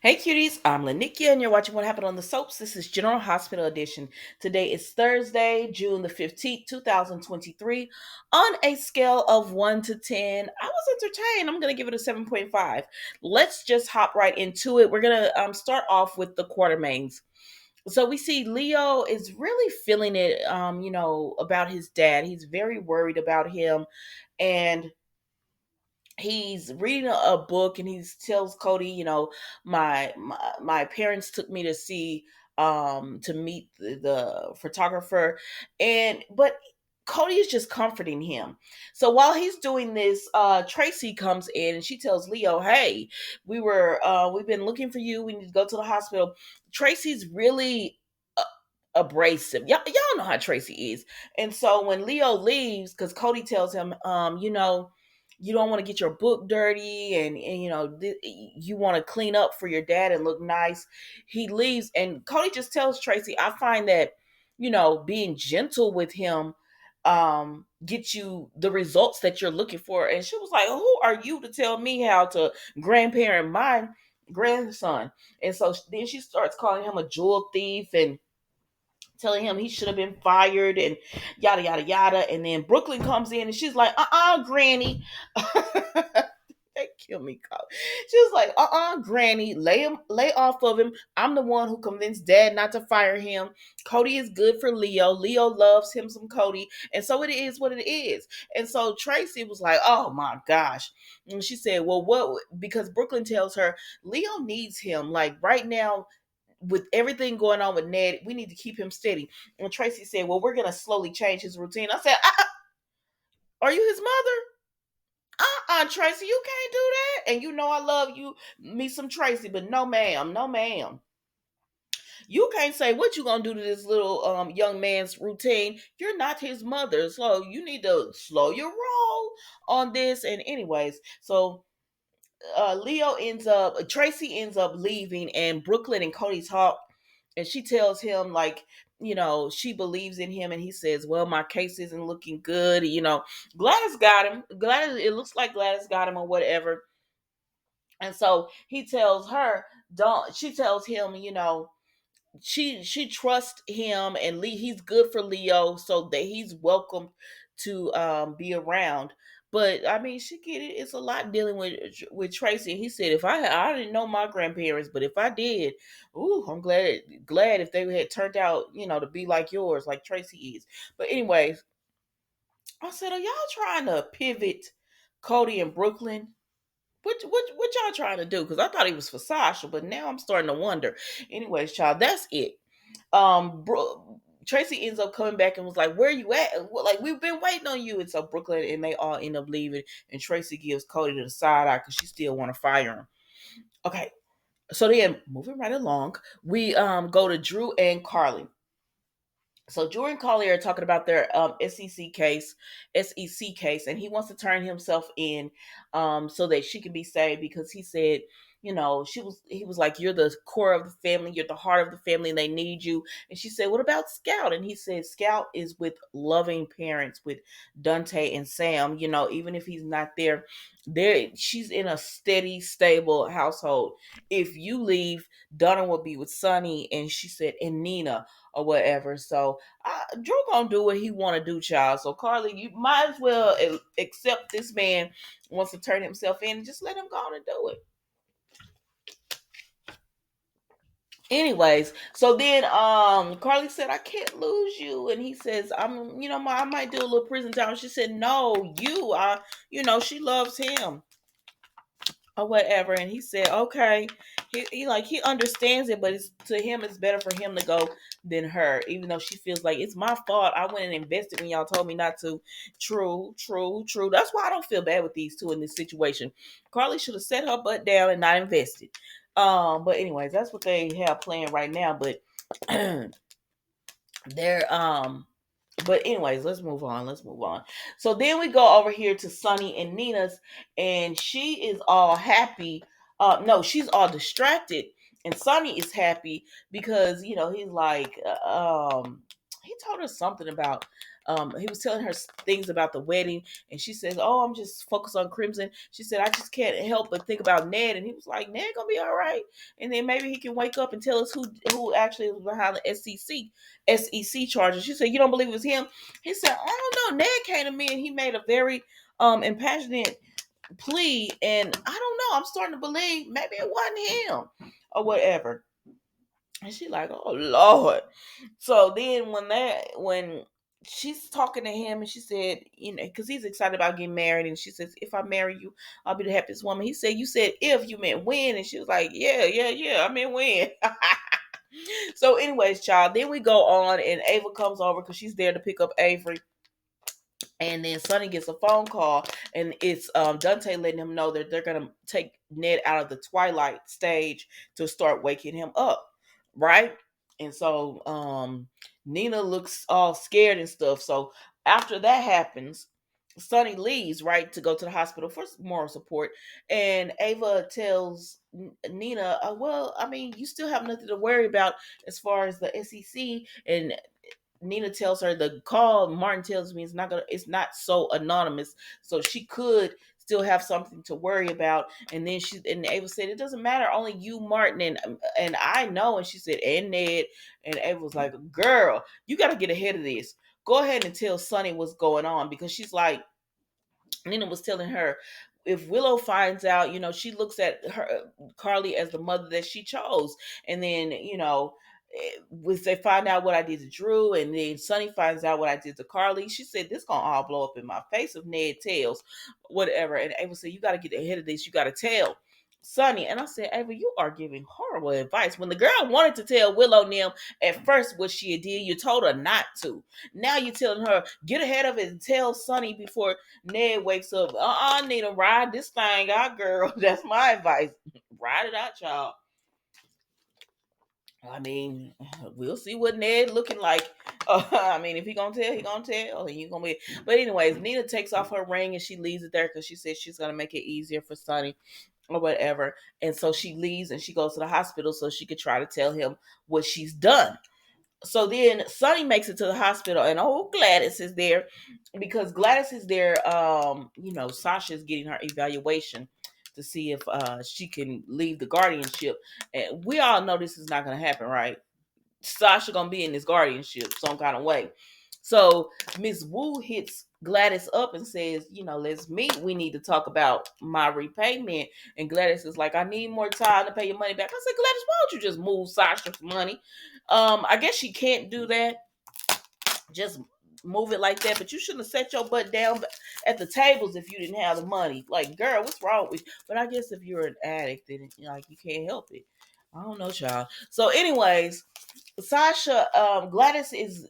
Hey cuties, I'm Lanikia and you're watching What Happened on the Soaps. This is General Hospital Edition. Today is Thursday, June the 15th, 2023. On a scale of 1 to 10, I was entertained. I'm going to give it a 7.5. Let's just hop right into it. We're going to start off with the Quartermains. So we see Leo is really feeling it, about his dad. He's very worried about him, and he's reading a book, and he tells Cody, my parents took me to see to meet the photographer, and but Cody is just comforting him. So while he's doing this, Tracy comes in and she tells Leo, "Hey, we've been looking for you. We need to go to the hospital." Tracy's really abrasive. Y'all know how Tracy is. And so when Leo leaves, because Cody tells him, you don't want to get your book dirty, and you want to clean up for your dad and look nice. He leaves, and Cody just tells Tracy, I find that, being gentle with him get you the results that you're looking for. And she was like, who are you to tell me how to grandparent my grandson? And so then she starts calling him a jewel thief and telling him he should have been fired and yada yada yada. And then Brooklyn comes in and she's like, Granny. They kill me, Cole. She was like, Granny, lay off of him. I'm the one who convinced Dad not to fire him. Cody is good for Leo. Leo loves him some Cody, and so it is what it is. And so Tracy was like, oh my gosh. And she said, well, what? Because Brooklyn tells her Leo needs him like right now. With everything going on with Ned, we need to keep him steady. And Tracy said, well, we're going to slowly change his routine. I said, are you his mother? Tracy, you can't do that. And I love you, me some Tracy, but no, ma'am, no, ma'am. You can't say what you gonna do to this little young man's routine. You're not his mother, so you need to slow your roll on this. And anyways, so Tracy ends up leaving, and Brooklyn and Cody talk, and she tells him like, she believes in him, and he says, well, my case isn't looking good. Gladys got him. It looks like Gladys got him or whatever. And so he tells her, don't she tells him, she trusts him, and he's good for Leo, so that he's welcome to be around. But I mean, she get it. It's a lot dealing with Tracy. He said, if I didn't know my grandparents, but if I did, ooh, I'm glad if they had turned out, to be like yours, like Tracy is. But anyways, I said, are y'all trying to pivot Cody and Brooklyn? What y'all trying to do? Because I thought he was for Sasha, but now I'm starting to wonder. Anyways, child, that's it. Tracy ends up coming back and was like, where you at? Like, we've been waiting on you. And so Brooklyn and they all end up leaving, and Tracy gives Cody to the side eye because she still want to fire him. Okay, so then moving right along, we go to Drew and Carly. So Drew and Carly are talking about their SEC case, and he wants to turn himself in so that she can be saved, because he said, he was like, you're the core of the family, you're the heart of the family, and they need you. And she said, what about Scout? And he said, Scout is with loving parents, with Dante and Sam. Even if he's not there, she's in a steady, stable household. If you leave, Donna will be with Sonny, and she said, and Nina or whatever. So Drew gonna do what he want to do, child. So Carly, you might as well accept this man wants to turn himself in, and just let him go on and do it. Anyways, so then Carly said, I can't lose you. And he says, I might do a little prison time. She said, no, she loves him or whatever. And he said, okay. He understands it, but to him it's better for him to go than her, even though she feels like it's my fault. I went and invested when y'all told me not to. True, true, true. That's why I don't feel bad with these two in this situation. Carly should have set her butt down and not invested. But anyways, that's what they have playing right now. But they're but anyways, let's move on. So then we go over here to Sunny and Nina's, and she is all happy. No, she's all distracted, and Sunny is happy because he's like, he told her something about he was telling her things about the wedding, and she says, "Oh, I'm just focused on Crimson." She said, "I just can't help but think about Ned," and he was like, "Ned gonna be all right, and then maybe he can wake up and tell us who actually was behind the SEC charges." She said, "You don't believe it was him?" He said, "I don't know. Ned came to me and he made a very impassionate plea, and I don't know. I'm starting to believe maybe it wasn't him or whatever." And she like, "Oh Lord." So then when she's talking to him and she said, because he's excited about getting married, and she says, "If I marry you, I'll be the happiest woman." He said, "You said if, you meant when?" And she was like, "Yeah, yeah, yeah, I meant when." So, anyways, child, then we go on, and Ava comes over because she's there to pick up Avery. And then Sonny gets a phone call, and it's Dante letting him know that they're gonna take Ned out of the twilight stage to start waking him up, right? And so Nina looks all scared and stuff. So after that happens, Sonny leaves, right, to go to the hospital for moral support, and Ava tells Nina, "Well, I mean, you still have nothing to worry about as far as the SEC." And Nina tells her the call Martin tells me it's not so anonymous, so she could still have something to worry about. And then Ava said, "It doesn't matter, only you, Martin, and I know." And she said, "And Ned." And Ava was like, "Girl, you got to get ahead of this. Go ahead and tell Sonny what's going on," because she's like, Nina was telling her, if Willow finds out, she looks at her Carly as the mother that she chose, and then if they find out what I did to Drew, and then Sonny finds out what I did to Carly, she said this gonna all blow up in my face if Ned tells, whatever. And Ava said, "You got to get ahead of this. You got to tell Sonny." And I said, "Ava, you are giving horrible advice. When the girl wanted to tell Willow Nim at first what she did, you told her not to. Now you're telling her get ahead of it and tell Sonny before Ned wakes up." Need to ride this thing out, girl. That's my advice. Ride it out, y'all. I mean, we'll see what Ned looking like. I mean, if he gonna tell, he gonna tell. And you gonna be. But anyways, Nina takes off her ring and she leaves it there because she says she's gonna make it easier for Sonny or whatever. And so she leaves and she goes to the hospital so she could try to tell him what she's done. So then Sonny makes it to the hospital, and Gladys is there because Gladys is there. Sasha's getting her evaluation to see if she can leave the guardianship, and we all know this is not going to happen, right? Sasha gonna be in this guardianship some kind of way. So Miss Wu hits Gladys up and says, "Let's meet. We need to talk about my repayment." And Gladys is like, "I need more time to pay your money back." I said, "Gladys, why don't you just move Sasha's money?" I guess she can't do that. Just move it like that. But you shouldn't have set your butt down at the tables if you didn't have the money. Like, girl, what's wrong with you? But I guess if you're an addict, then you can't help it. I don't know, child. So, anyways, Sasha, Gladys is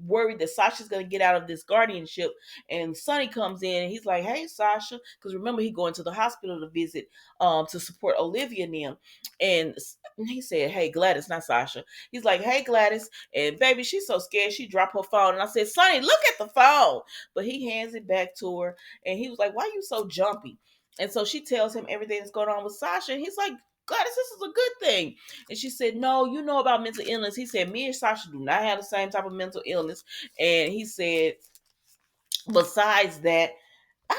worried that Sasha's gonna get out of this guardianship, and Sonny comes in and he's like, "Hey, Sasha," because remember he going to the hospital to visit, to support Olivia and them, and he said, "Hey, Gladys, not Sasha." He's like, "Hey, Gladys," and baby, she's so scared she dropped her phone, and I said, "Sonny, look at the phone," but he hands it back to her, and he was like, "Why are you so jumpy?" And so she tells him everything that's going on with Sasha, and he's like, "Gladys, this is a good thing." And she said, "No, you know about mental illness." He said, "Me and Sasha do not have the same type of mental illness." And he said, besides that, I'm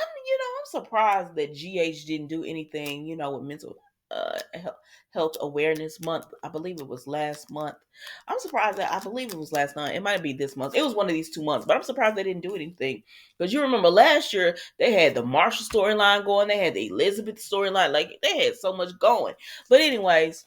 surprised that GH didn't do anything, with mental uh health awareness month. I believe it was last month. I'm surprised that I believe it was last month. It might be this month. It was one of these 2 months, but I'm surprised they didn't do anything. Because you remember last year they had the Marshall storyline going, they had the Elizabeth storyline, like they had so much going. But anyways,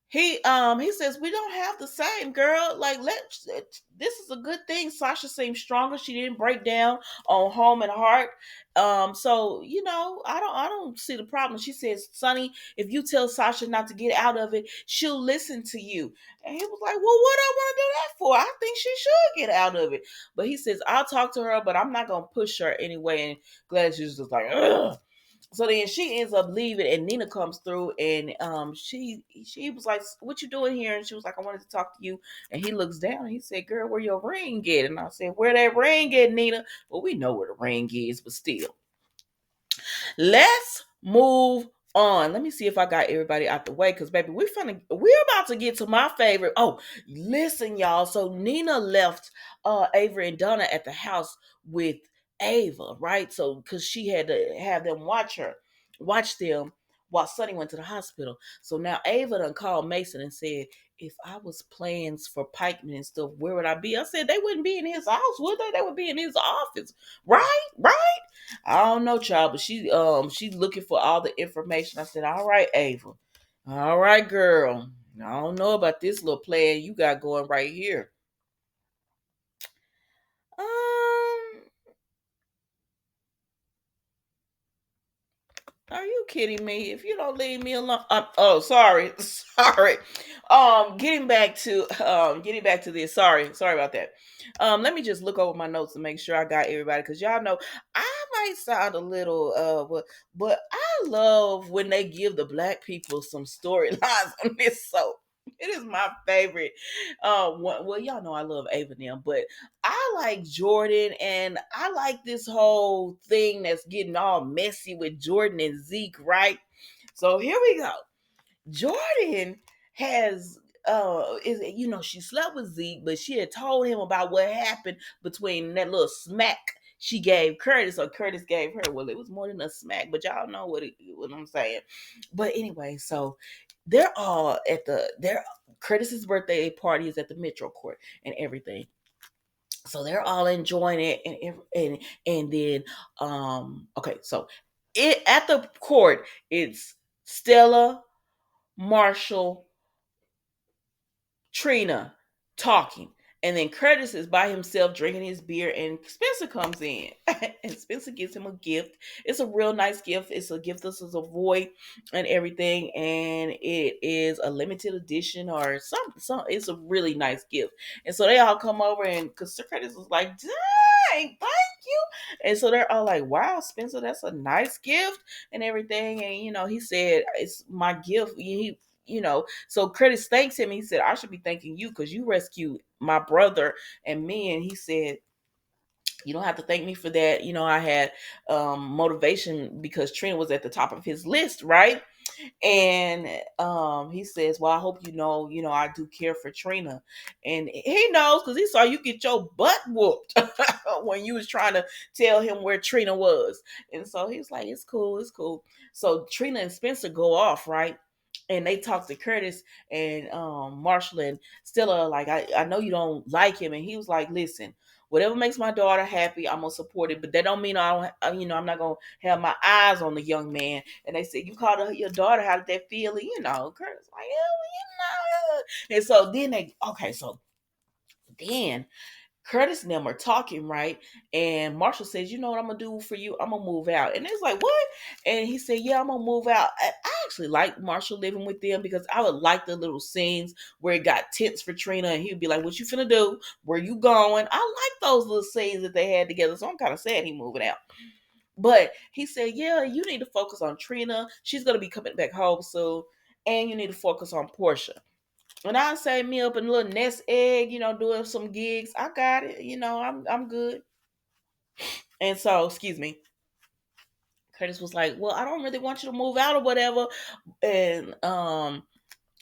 he says we don't have the same, girl. Like, this is a good thing. Sasha seems stronger. She didn't break down on home and heart. So I don't see the problem. She says, "Sonny, if you tell Sasha not to get out of it, she'll listen to you." And he was like, "Well, what I want to do that for? I think she should get out of it." But he says, "I'll talk to her, but I'm not gonna push her anyway." And Gladys is just like, ugh. So then she ends up leaving, and Nina comes through, and she was like, "What you doing here?" And she was like, "I wanted to talk to you." And he looks down and he said, "Girl, where your ring at?" And I said, "Where that ring at, Nina?" Well, we know where the ring is, but still. Let's move on. Let me see if I got everybody out the way, because baby, we're about to get to my favorite. Oh, listen, y'all. So Nina left Avery and Donna at the house with Ava, right? So because she had to have them watch them while Sonny went to the hospital. So now Ava done called Mason and said, if I was plans for Pikeman and stuff, where would I be? I said they wouldn't be in his house, would they? They would be in his office. Right? Right? I don't know, child, but she's looking for all the information. I said, all right, Ava. All right, girl. I don't know about this little plan you got going right here. Um, Are you kidding me? If you don't leave me alone, oh, sorry, sorry. Getting back to this. Sorry about that. Let me just look over my notes and make sure I got everybody, because y'all know I might sound a little but I love when they give the black people some storylines on this soap. It is my favorite. Well, y'all know I love Ava now, but I like Jordan, and I like this whole thing that's getting all messy with Jordan and Zeke, right? So here we go. Jordan has she slept with Zeke, but she had told him about what happened between that little smack she gave Curtis, or Curtis gave her. Well, it was more than a smack, but y'all know what I'm saying. But anyway, so they're all at their Curtis's birthday party is at the Metro Court and everything. So they're all enjoying it, and then okay, so it at the court it's Stella, Marshall, Trina talking. And then Curtis is by himself drinking his beer, and Spencer comes in. And Spencer gives him a gift. It's a real nice gift. It's a gift this is a void and everything. And it is a limited edition or some it's a really nice gift. And so they all come over, and because Curtis was like, dang, thank you. And so they're all like, wow, Spencer, that's a nice gift and everything. And he said, it's my gift. So Curtis thanks him. He said, I should be thanking you because you rescued my brother and me. And he said, you don't have to thank me for that. I had motivation because Trina was at the top of his list, right? And he says, well, I hope I do care for Trina. And he knows because he saw you get your butt whooped when you was trying to tell him where Trina was. And so he was like, it's cool, it's cool. So Trina and Spencer go off, right? And they talk to Curtis and Marshall and Stella, like, I know you don't like him. And he was like, listen, whatever makes my daughter happy, I'm gonna support it. But that don't mean I'm not gonna have my eyes on the young man. And they said, you called her your daughter. How did that feel? And, Curtis like, yeah, well, And so then then Curtis and them are talking, right? And Marshall says, you know what I'm gonna do for you? I'm gonna move out. And it's like, what? And he said, yeah, I'm gonna move out. I actually like Marshall living with them because I would like the little scenes where it got tense for Trina, and he'd be like, what you finna do? Where you going? I like those little scenes that they had together. So I'm kind of sad he moving out. But he said, yeah, you need to focus on Trina. She's gonna be coming back home soon. And you need to focus on Portia. When I say me up in a little nest egg, doing some gigs, I got it. I'm good. And so, excuse me, Curtis was like, well, I don't really want you to move out or whatever. And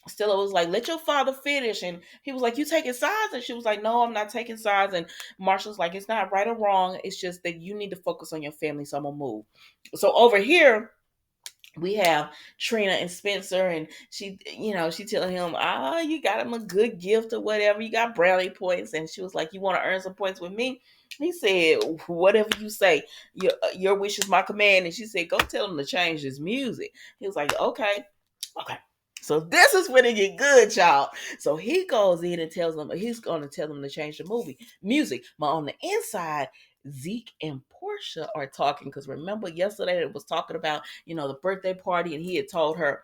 Stella was like, let your father finish. And he was like, you taking sides? And she was like, no, I'm not taking sides. And Marshall's like, it's not right or wrong. It's just that you need to focus on your family. So I'm going to move. So over here, we have Trina and Spencer, and she telling him, you got him a good gift or whatever. You got brownie points. And she was like, you want to earn some points with me? He said, whatever you say, your wish is my command. And she said, go tell him to change his music. He was like, okay. Okay. So this is when it get good, y'all. So he goes in and tells them he's going to tell them to change the music. But on the inside, Zeke and Portia are talking because remember yesterday it was talking about the birthday party, and he had told her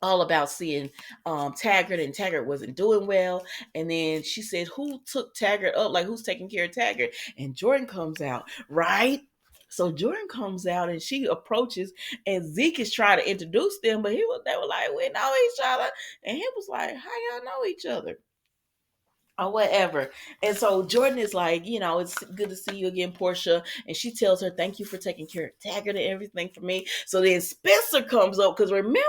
all about seeing Taggart, and Taggart wasn't doing well. And then she said, who took Taggart up? Like, who's taking care of Taggart? And Jordan comes out, right? So Jordan comes out and she approaches, and Zeke is trying to introduce them, but they were like, we know each other. And he was like, how y'all know each other? or whatever. And so Jordan is like, it's good to see you again, Portia. And she tells her, thank you for taking care of Taggart and everything for me. So then Spencer comes up because remember,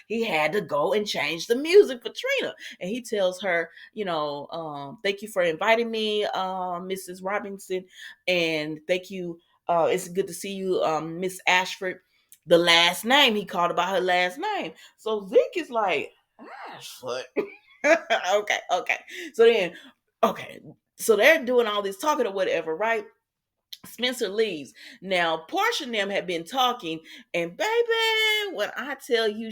he had to go and change the music for Trina. And he tells her, thank you for inviting me, Mrs. Robinson. And thank you. It's good to see you, Miss Ashford. The last name, he called about her last name. So Zeke is like, Ashford. Okay. So then, okay. So they're doing all this talking or whatever, right? Spencer leaves. Now, Portia and them had been talking, and baby, when I tell you,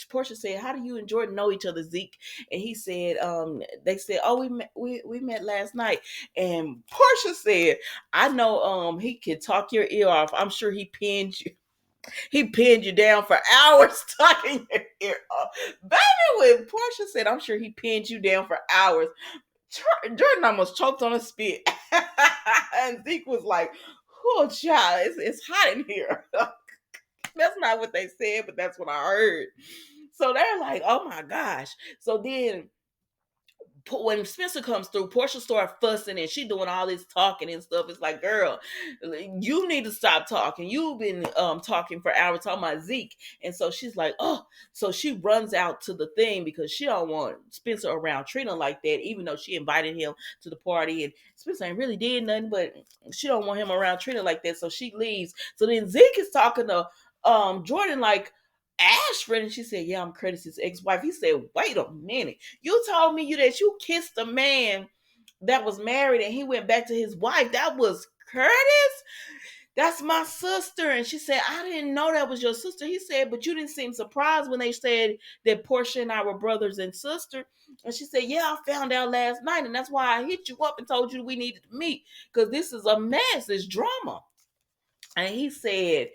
Portia said, "How do you and Jordan know each other, Zeke?" And he said, they said, "Oh, we met last night." And Portia said, "I know, he could talk your ear off. I'm sure he pinned you down for hours talking your ear off." Baby, when Portia said, "I'm sure he pinned you down for hours," Jordan almost choked on a spit. And Zeke was like, "Oh, child, it's hot in here." That's not what they said, but that's what I heard. So they're like, "Oh my gosh." So then when Spencer comes through, Portia starts fussing and she doing all this talking and stuff. It's like, girl, you need to stop talking. You've been talking for hours talking about Zeke. And so she's like, oh, so she runs out to the thing because she don't want Spencer around Trina like that, even though she invited him to the party and Spencer ain't really did nothing, but she don't want him around Trina like that. So she leaves. So then Zeke is talking to Jordan like, Ashford, and she said, "Yeah, I'm Curtis's ex-wife." He said, "Wait a minute. You told me that you kissed a man that was married and he went back to his wife. That was Curtis? That's my sister." And she said, "I didn't know that was your sister." He said, "But you didn't seem surprised when they said that Portia and I were brothers and sister." And she said, "Yeah, I found out last night, and that's why I hit you up and told you we needed to meet because this is a mess. It's drama." And he said,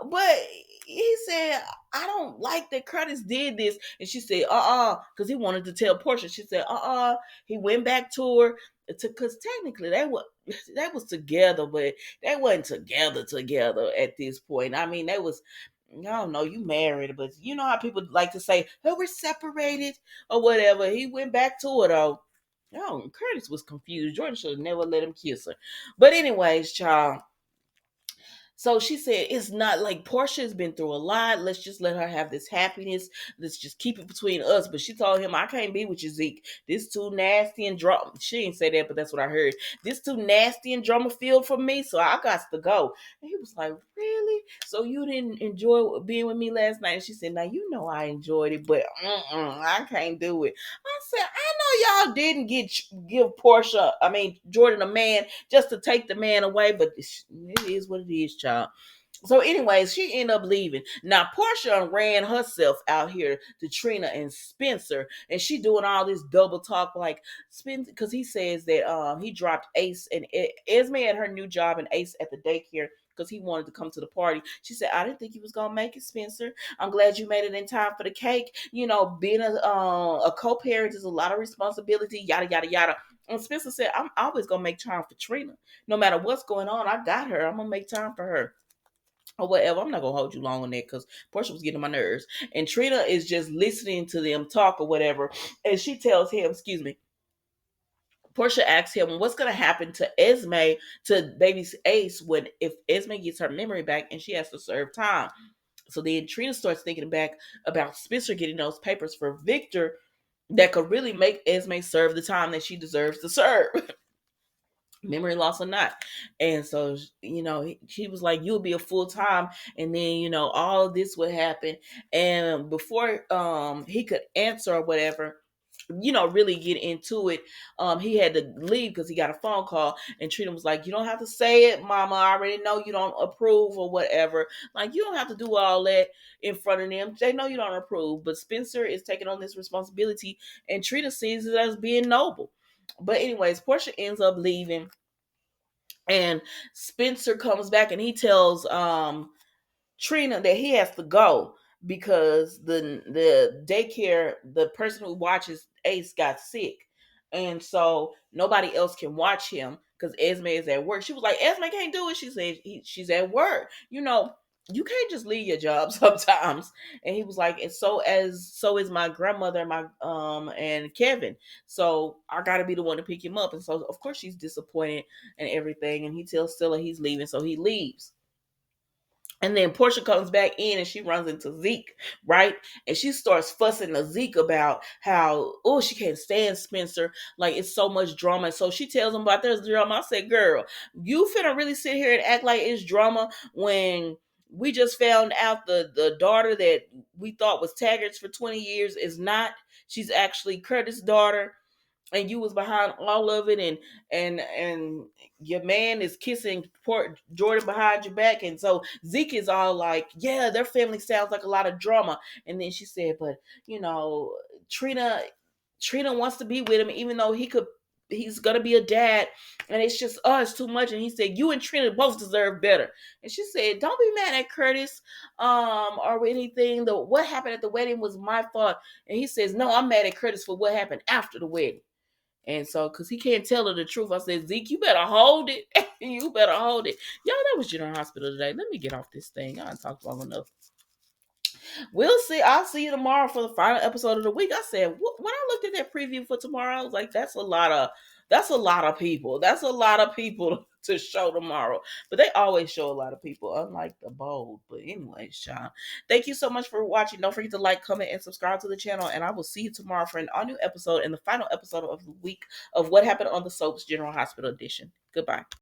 but he said, "I don't like that Curtis did this." And she said, because he wanted to tell Portia. She said, he went back to her because technically they was together, but they wasn't together at this point. I mean, they was. I don't know, you married, but you know how people like to say, "Oh, we're separated" or whatever. He went back to her though. Oh, Curtis was confused. Jordan should have never let him kiss her. But anyways, child, so she said, "It's not like Portia's been through a lot. Let's just let her have this happiness. Let's just keep it between us." But she told him, "I can't be with you, Zeke. This too nasty and drama." She didn't say that, but that's what I heard. "This too nasty and drama filled for me, so I got to go." And he was like, "Really? So you didn't enjoy being with me last night?" And she said, "Now you know I enjoyed it, but I can't do it." I said, "I know y'all didn't give Jordan a man just to take the man away, but it is what it is, child." So, anyways, she ended up leaving. Now, Portia ran herself out here to Trina and Spencer, and she doing all this double talk like Spencer, because he says that he dropped Ace and Esme at her new job and Ace at the daycare because he wanted to come to the party. She said, "I didn't think you was gonna make it, Spencer. I'm glad you made it in time for the cake. Being a co-parent is a lot of responsibility, yada yada yada." And Spencer said, "I'm always gonna make time for Trina. No matter what's going on, I got her. I'm gonna make time for her." Or whatever. I'm not gonna hold you long on that because Portia was getting on my nerves. And Trina is just listening to them talk or whatever. And she tells him, excuse me, Portia asks him what's gonna happen to Esme, to baby's Ace, when if Esme gets her memory back and she has to serve time. So then Trina starts thinking back about Spencer getting those papers for Victor that could really make Esme serve the time that she deserves to serve. Memory loss or not. And so, she was like, "You'll be a full time," and then, all of this would happen. And before he could answer or whatever, really get into it, he had to leave because he got a phone call. And Trina was like, "You don't have to say it, Mama. I already know you don't approve or whatever. Like, you don't have to do all that in front of them. They know you don't approve." But Spencer is taking on this responsibility, and Trina sees it as being noble. But anyways, Portia ends up leaving, and Spencer comes back and he tells Trina that he has to go because the daycare, the person who watches Ace got sick, and so nobody else can watch him because Esme is at work. She was like, "Esme can't do it." She said she's at work. you can't just leave your job sometimes. And he was like, and so is my grandmother and my and Kevin. So I gotta be the one to pick him up. And so of course she's disappointed and everything. And he tells Stella he's leaving, so he leaves. And then Portia comes back in and she runs into Zeke, right? And she starts fussing to Zeke about how, oh, she can't stand Spencer. Like, it's so much drama. And so she tells him about there's drama. I said, girl, you finna really sit here and act like it's drama when we just found out the daughter that we thought was Taggart's for 20 years is not. She's actually Curtis' daughter, and you was behind all of it, and your man is kissing Port Jordan behind your back. And so Zeke is all like, yeah, their family sounds like a lot of drama. And then she said, but you know, Trina Trina wants to be with him even though he's gonna be a dad, and it's just us too much. And he said, you and Trina both deserve better. And she said, don't be mad at Curtis or anything. The what happened at the wedding was my fault. And he says, no, I'm mad at Curtis for what happened after the wedding. And so, because he can't tell her the truth, I said, Zeke, you better hold it. You better hold it. Y'all, that was General Hospital today. Let me get off this thing. I talked long enough. We'll see. I'll see you tomorrow for the final episode of the week. I said, when I looked at that preview for tomorrow, I was like, that's a lot of people. That's a lot of people to show tomorrow. But they always show a lot of people, unlike the Bold. But anyways, Sean, thank you so much for watching. Don't forget to like, comment, and subscribe to the channel. And I will see you tomorrow for an all new episode and the final episode of the week of What Happened on the Soaps General Hospital Edition. Goodbye.